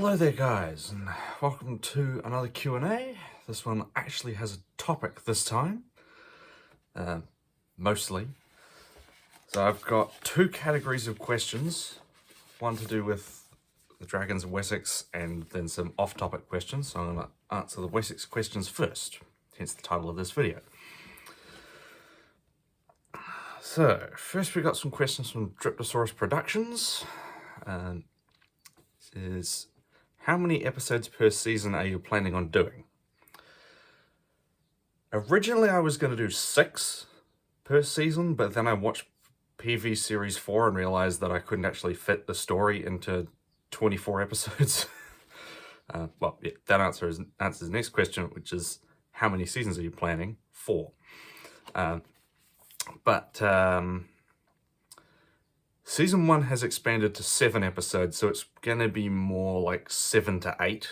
Hello there guys, and welcome to another Q&A. This one actually has a topic this time, mostly. So I've got two categories of questions, one to do with the dragons of Wessex and then some off-topic questions. So I'm going to answer the Wessex questions first, hence the title of this video. So first we got some questions from Dryptosaurus Productions. Is how many episodes per season are you planning on doing? Originally I was going to do 6 per season, but then I watched PV Series 4 and realized that I couldn't actually fit the story into 24 episodes. Well, yeah, that answers the next question, which is how many seasons are you planning? 4. Season 1 has expanded to 7 episodes, so it's going to be more like 7 to 8.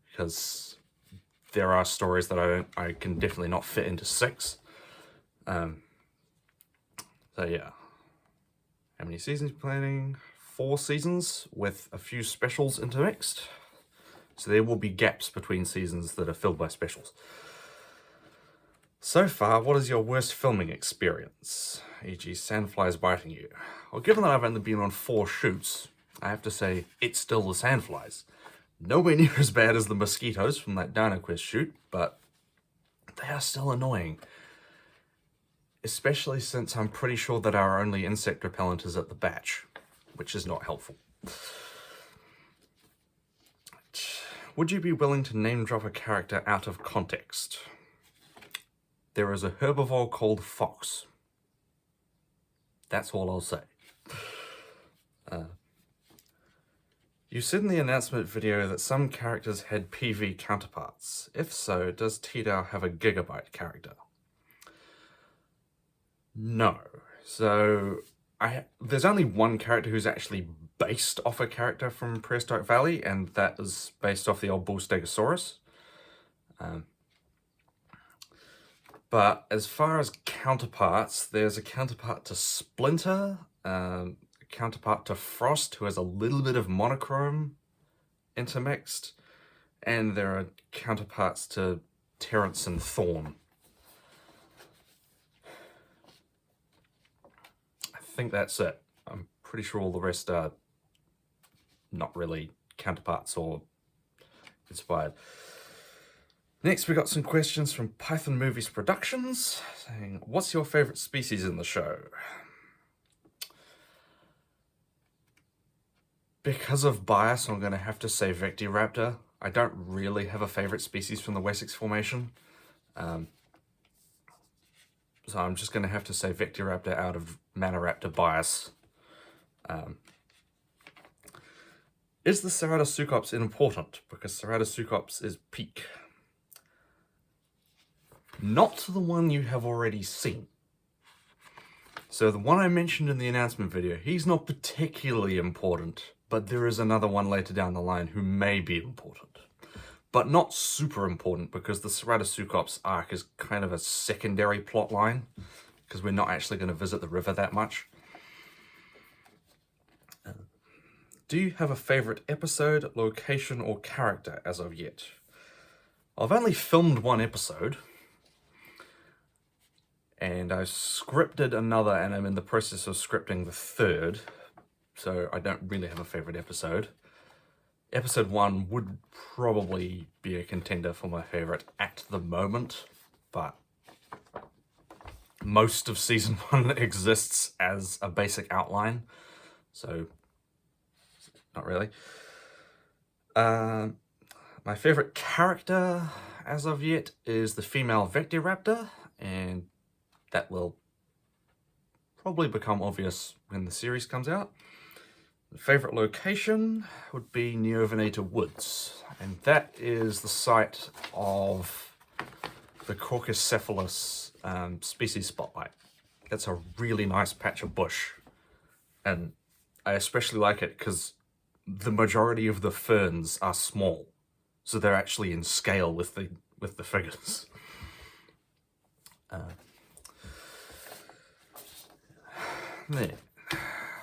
Because there are stories that I can definitely not fit into 6. So yeah. How many seasons are you planning? 4 seasons with a few specials intermixed. So there will be gaps between seasons that are filled by specials. So far, what is your worst filming experience? E.g. sandflies biting you. Well, given that I've only been on 4 shoots, I have to say it's still the sandflies. Nowhere near as bad as the mosquitoes from that Dino Quest shoot, but they are still annoying. Especially since I'm pretty sure that our only insect repellent is at the batch, which is not helpful. Would you be willing to name drop a character out of context? There is a herbivore called Fox. That's all I'll say. You said in the announcement video that some characters had PV counterparts. If so, does TDOW have a Gigabyte character? No. So, there's only one character who's actually based off a character from Prehistoric Valley, and that is based off the old bull Stegosaurus. But as far as counterparts, there's a counterpart to Splinter, a counterpart to Frost, who has a little bit of monochrome intermixed, and there are counterparts to Terrence and Thorn. I think that's it. I'm pretty sure all the rest are not really counterparts or inspired. Next, we got some questions from Python Movies Productions, saying, what's your favorite species in the show? Because of bias, I'm going to have to say Vectiraptor. I don't really have a favorite species from the Wessex formation. So I'm just going to have to say Vectiraptor out of Maniraptor bias. Is the Ceratopsuchops important? Because Ceratopsuchops is peak. Not the one you have already seen. So the one I mentioned in the announcement video, he's not particularly important, but there is another one later down the line who may be important. But not super important, because the Ceratopsuchops arc is kind of a secondary plot line, because we're not actually going to visit the river that much. Do you have a favorite episode, location, or character as of yet? I've only filmed 1 episode, and I scripted another, and I'm in the process of scripting the 3rd, so I don't really have a favorite episode. Episode 1 would probably be a contender for my favorite at the moment, but most of season 1 exists as a basic outline, so not really. My favorite character as of yet is the female Vectiraptor, and that will probably become obvious when the series comes out. The favorite location would be Neovenator Woods, and that is the site of the Caucacephalus species spotlight. That's a really nice patch of bush, and I especially like it because the majority of the ferns are small, so they're actually in scale with the figures. There.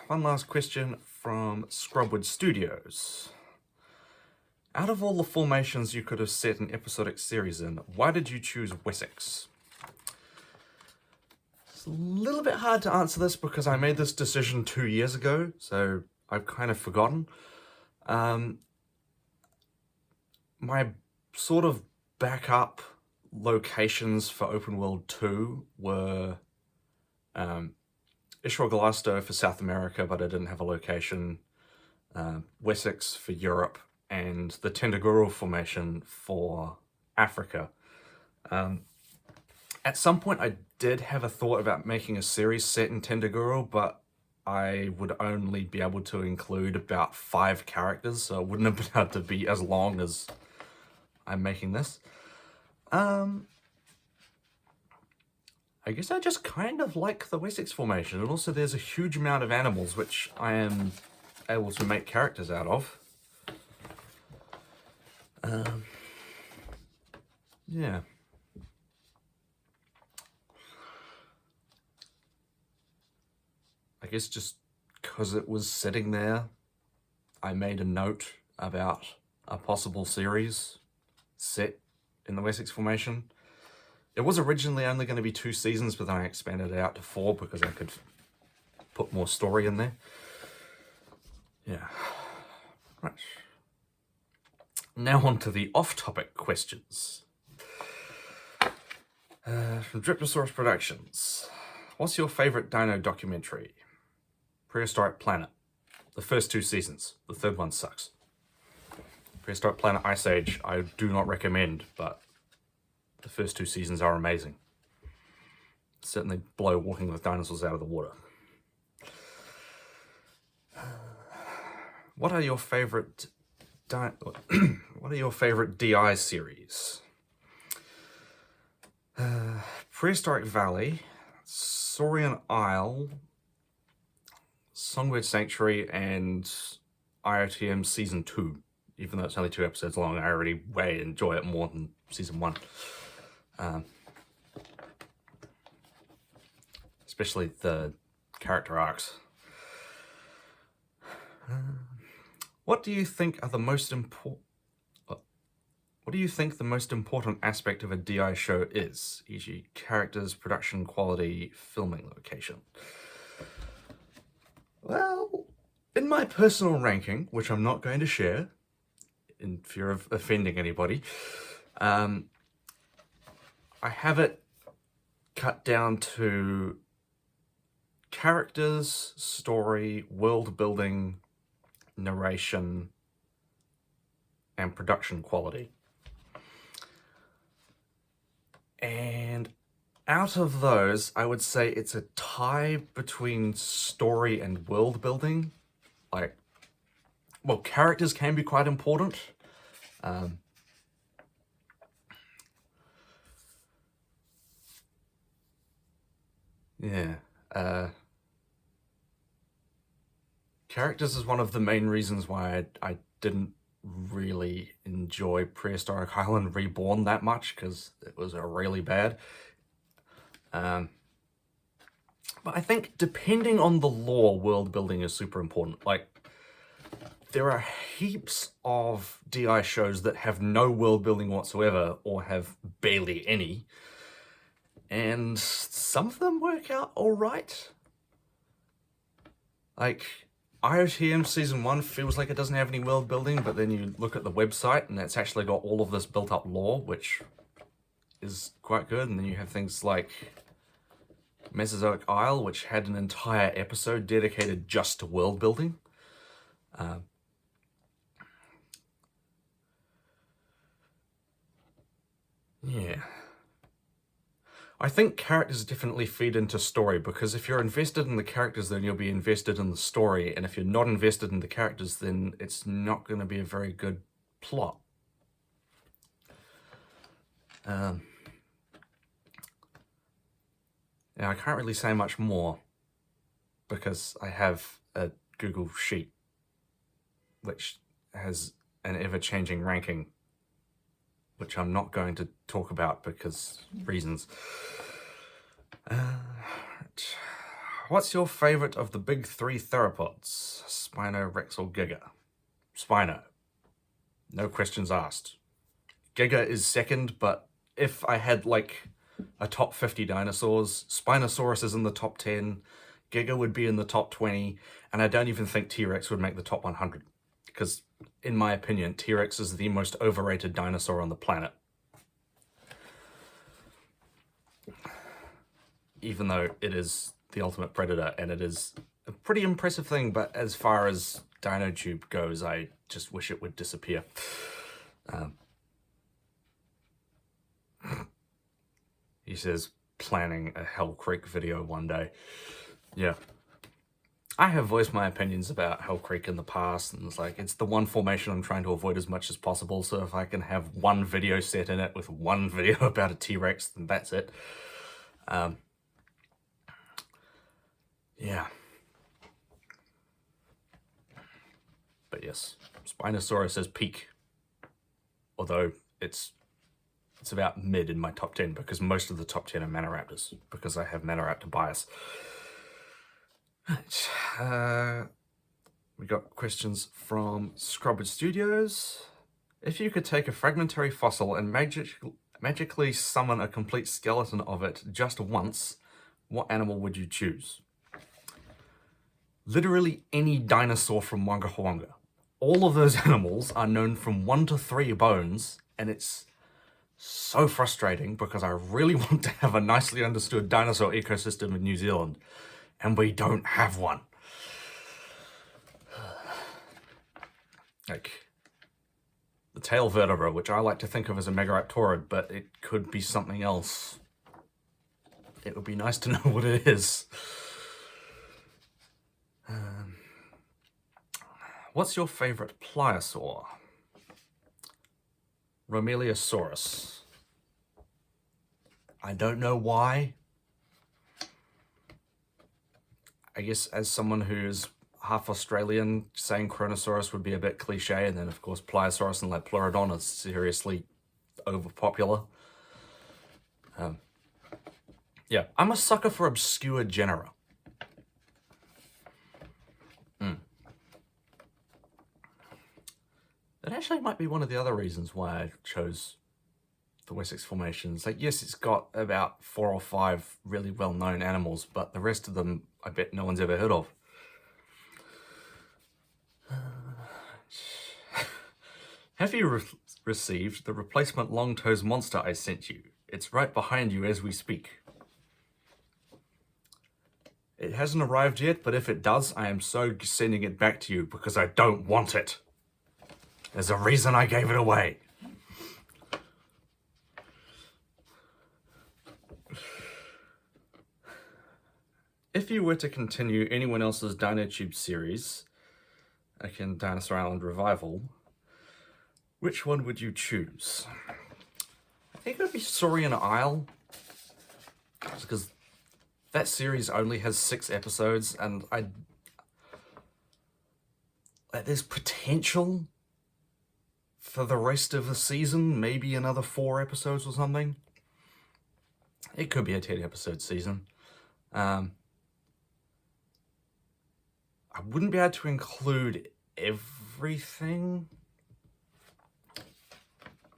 One last question from Scrubwood Studios. Out of all the formations you could have set an episodic series in, why did you choose Wessex? It's a little bit hard to answer this because I made this decision 2 years ago, so I've kind of forgotten. My sort of backup locations for Open World 2 were Ishwagalasto for South America, but I didn't have a location, Wessex for Europe, and the Tendaguru formation for Africa. At some point I did have a thought about making a series set in Tendaguru, but I would only be able to include about 5 characters, so it wouldn't have been able to be as long as I'm making this. I guess I just kind of like the Wessex formation, and also there's a huge amount of animals which I am able to make characters out of. Yeah. I guess just because it was sitting there, I made a note about a possible series set in the Wessex formation. It was originally only going to be 2 seasons, but then I expanded it out to 4 because I could put more story in there. Yeah. Right. Now on to the off-topic questions. From Dryptosaurus Productions. What's your favourite dino documentary? Prehistoric Planet. The first 2 seasons. The third one sucks. Prehistoric Planet Ice Age I do not recommend, but the first 2 seasons are amazing. Certainly blow Walking with Dinosaurs out of the water. What are your favourite DI series? Prehistoric Valley, Saurian Isle, Songbird Sanctuary, and IOTM Season 2. Even though it's only 2 episodes long, I already way enjoy it more than Season 1. Especially the character arcs. What do you think are the most important? What do you think the most important aspect of a DI show is, e.g., characters, production quality, filming location? Well, in my personal ranking, which I'm not going to share, in fear of offending anybody, I have it cut down to characters, story, world building, narration, and production quality. And out of those, I would say it's a tie between story and world building. Like, well, characters can be quite important. Characters is one of the main reasons why I didn't really enjoy Prehistoric Island Reborn that much, because it was really bad. But I think depending on the lore, world building is super important. Like, there are heaps of DI shows that have no world building whatsoever, or have barely any. And some of them work out alright. Like, IOTM Season 1 feels like it doesn't have any world building, but then you look at the website and it's actually got all of this built up lore, which is quite good. And then you have things like Mesozoic Isle, which had an entire episode dedicated just to world building. Yeah. I think characters definitely feed into story, because if you're invested in the characters, then you'll be invested in the story, and if you're not invested in the characters, then it's not going to be a very good plot. Yeah, I can't really say much more, because I have a Google Sheet, which has an ever-changing ranking, which I'm not going to talk about because reasons. What's your favorite of the big three theropods? Spino, Rex, or Giga? Spino. No questions asked. Giga is second, but if I had like a top 50 dinosaurs, Spinosaurus is in the top 10, Giga would be in the top 20, and I don't even think T-Rex would make the top 100. Because, in my opinion, T-Rex is the most overrated dinosaur on the planet. Even though it is the ultimate predator, and it is a pretty impressive thing, but as far as DinoTube goes, I just wish it would disappear. He says, planning a Hell Creek video one day. Yeah. I have voiced my opinions about Hell Creek in the past, and it's the one formation I'm trying to avoid as much as possible, so if I can have one video set in it with one video about a T-Rex, then that's it. Yeah. But yes, Spinosaurus is peak. Although it's about mid in my top 10, because most of the top 10 are Maniraptors, because I have Maniraptor bias. Right. We got questions from Scrubbage Studios. If you could take a fragmentary fossil and magically summon a complete skeleton of it just once, what animal would you choose? Literally any dinosaur from Wanga Wanga. All of those animals are known from 1 to 3 bones, and it's so frustrating because I really want to have a nicely understood dinosaur ecosystem in New Zealand, and we don't have one. Like the tail vertebra, which I like to think of as a Megaraptorid, but it could be something else. It would be nice to know what it is. What's your favorite pliosaur? Romeliosaurus. I don't know why. I guess as someone who's half Australian, saying Kronosaurus would be a bit cliche, and then of course Pliosaurus and Pleurodon is seriously overpopular. Yeah, I'm a sucker for obscure genera. That actually might be one of the other reasons why I chose the Wessex formation. It's yes, it's got about 4 or 5 really well-known animals, but the rest of them, I bet no one's ever heard of. Have you received the replacement long-toes monster I sent you? It's right behind you as we speak. It hasn't arrived yet, but if it does, I am so sending it back to you because I don't want it. There's a reason I gave it away. If you were to continue anyone else's DinoTube series, akin Dinosaur Island Revival, which one would you choose? I think it would be Saurian Isle, because that series only has 6 episodes, and there's potential for the rest of the season, maybe another 4 episodes or something. It could be a 10-episode season. I wouldn't be able to include everything,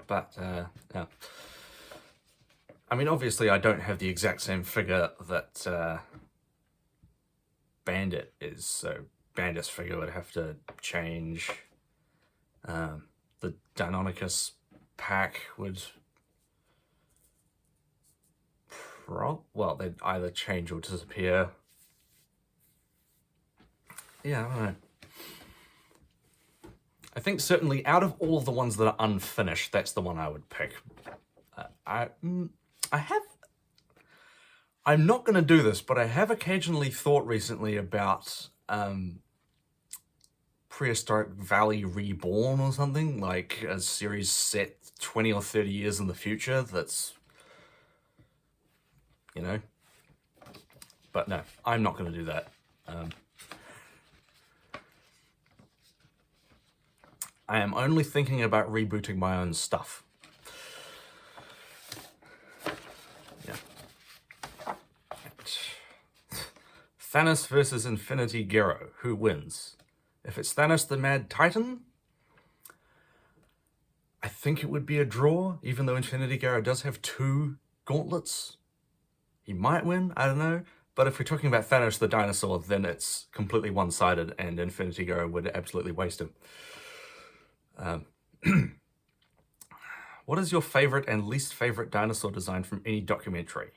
but yeah. I mean, obviously I don't have the exact same figure that Bandit is, so Bandit's figure would have to change. The Deinonychus pack would... well, they'd either change or disappear. Yeah, I don't know. I think certainly out of all of the ones that are unfinished, that's the one I would pick. I'm not going to do this, but I have occasionally thought recently about Prehistoric Valley Reborn or something, like a series set 20 or 30 years in the future that's, you know. But no, I'm not going to do that. I am only thinking about rebooting my own stuff. Yeah. Thanos versus Infinity Gyro. Who wins? If it's Thanos the Mad Titan, I think it would be a draw, even though Infinity Gyro does have 2 gauntlets. He might win, I don't know. But if we're talking about Thanos the dinosaur, then it's completely one-sided, and Infinity Gyro would absolutely waste him. What is your favorite and least favorite dinosaur design from any documentary?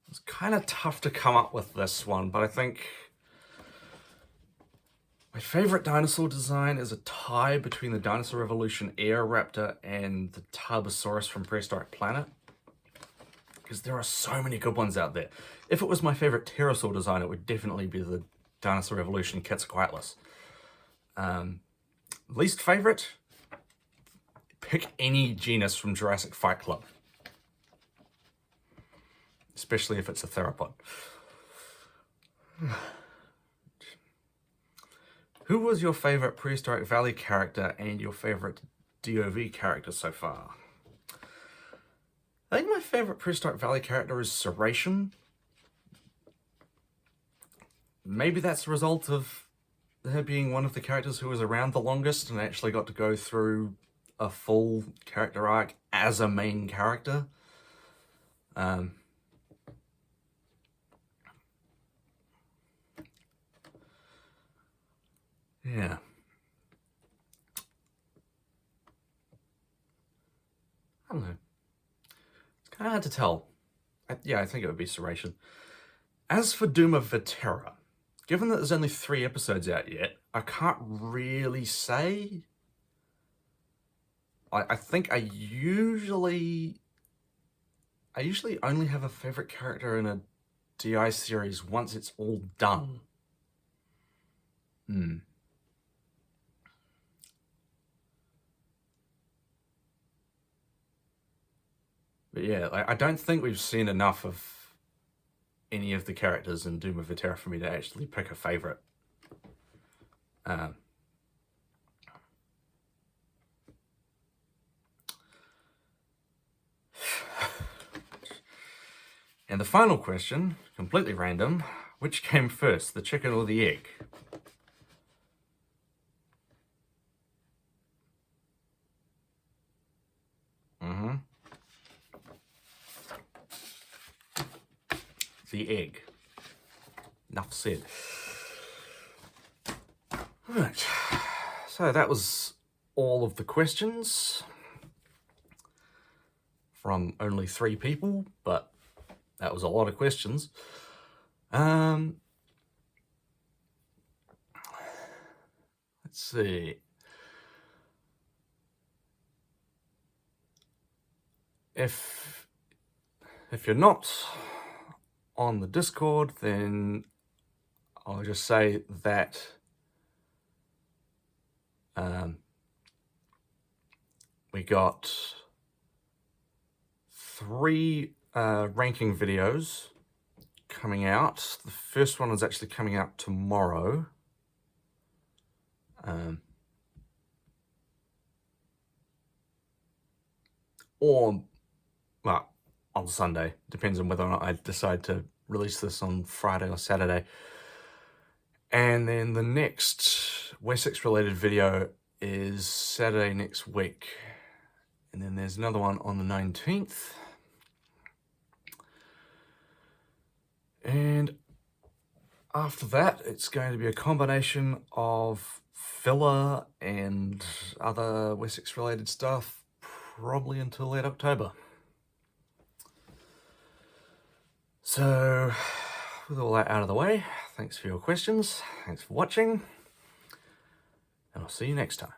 It's kind of tough to come up with this one, but I think my favorite dinosaur design is a tie between the Dinosaur Revolution Aeoraptor and the Tarbosaurus from Prehistoric Planet, because there are so many good ones out there. If it was my favorite pterosaur design, it would definitely be the Dinosaur Revolution Quetzalcoatlus. Least favorite? Pick any genus from Jurassic Fight Club. Especially if it's a theropod. Who was your favorite Prehistoric Valley character and your favorite DOV character so far? I think my favorite Prehistoric Valley character is Serration. Maybe that's a result of her being one of the characters who was around the longest and actually got to go through a full character arc as a main character. Yeah. I don't know. It's kind of hard to tell. Yeah, I think it would be Serration. As for Doom of Vetera, given that there's only 3 episodes out yet, I can't really say. I think I usually only have a favorite character in a DI series once it's all done. But yeah, I don't think we've seen enough of any of the characters in Doom of Vetera for me to actually pick a favorite. And the final question, completely random, which came first, the chicken or the egg? The egg. Enough said. Right, so that was all of the questions from only 3 people, but that was a lot of questions. Let's see. If you're not on the Discord, then I'll just say that we got 3 ranking videos coming out. The first one is actually coming out tomorrow. Or, well, on Sunday. Depends on whether or not I decide to release this on Friday or Saturday. And then the next Wessex related video is Saturday next week. And then there's another one on the 19th. And after that, it's going to be a combination of filler and other Wessex related stuff, probably until late October. So, with all that out of the way, thanks for your questions, thanks for watching, and I'll see you next time.